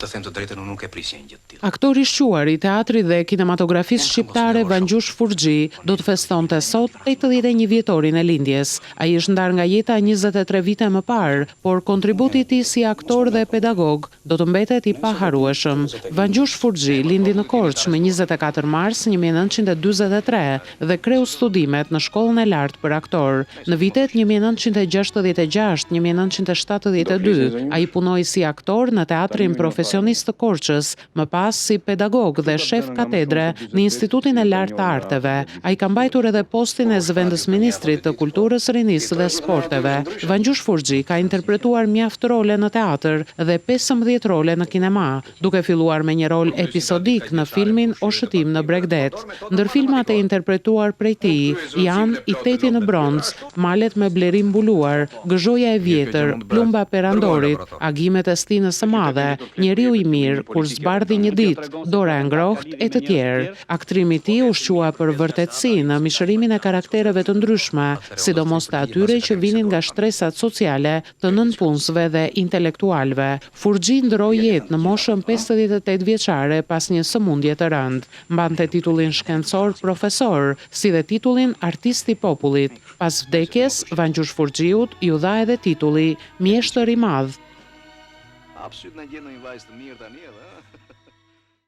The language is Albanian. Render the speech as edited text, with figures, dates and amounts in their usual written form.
Të them të drejtën, unë nuk e prisja një gjë të tillë. Aktori i shquar i teatrit dhe kinematografisë shqiptare Vangjush Furxhi do të festonte sot 81 vjetorin e lindjes. Ai është ndar nga jeta 23 vite më parë, por kontributi i tij si aktor dhe pedagog do të mbetet i paharrueshëm. Vangjush Furxhi lindi në Korçë më 24 mars 1943 dhe kreu studimet në Shkollën e Lartë për Aktor. Në vitet 1966-1972 ai punoi si aktor në Teatrin Profesionist të Korçës, më pas si pedagog dhe shef katedre në Institutin e Lartë të Arteve. Ai ka mbajtur edhe postin e zëvendësministrit të Kulturës, Rinisë dhe Sporteve. Vangjush Furxhi ka interpretuar mjaft role në teatr dhe 15 role në kinema, duke filluar me një rol episodik në filmin O shëtim në Bregdet. Ndër filmat e interpretuar prej tij janë I teti në bronz, Malet me bleri mbuluar, Gëzhoja e vjetër, Plumba perandorit, Agimet e stinës së madhe, Njeriu I mirë, Kur zbardhi një ditë, Dora e ngrohtë e të tjerë. Aktrimi I tij u shqua për vërtetësi në mishërimin e karaktereve të ndryshme, sidomos të atyre që vinin nga shtresat sociale të nënpunësve dhe intelektualëve. Furxhi ndroi jetë në moshën 58 vjeçare pas një sëmundje të rëndë. Mbante titullin shkencor profesor, si dhe titullin artist I popullit. Pas vdekjes, Vangjush Furxhiut ju dha edhe titulli mjeshtër I madh. Absolut në gjendë një vajzë të mirë tani edhe, ëh.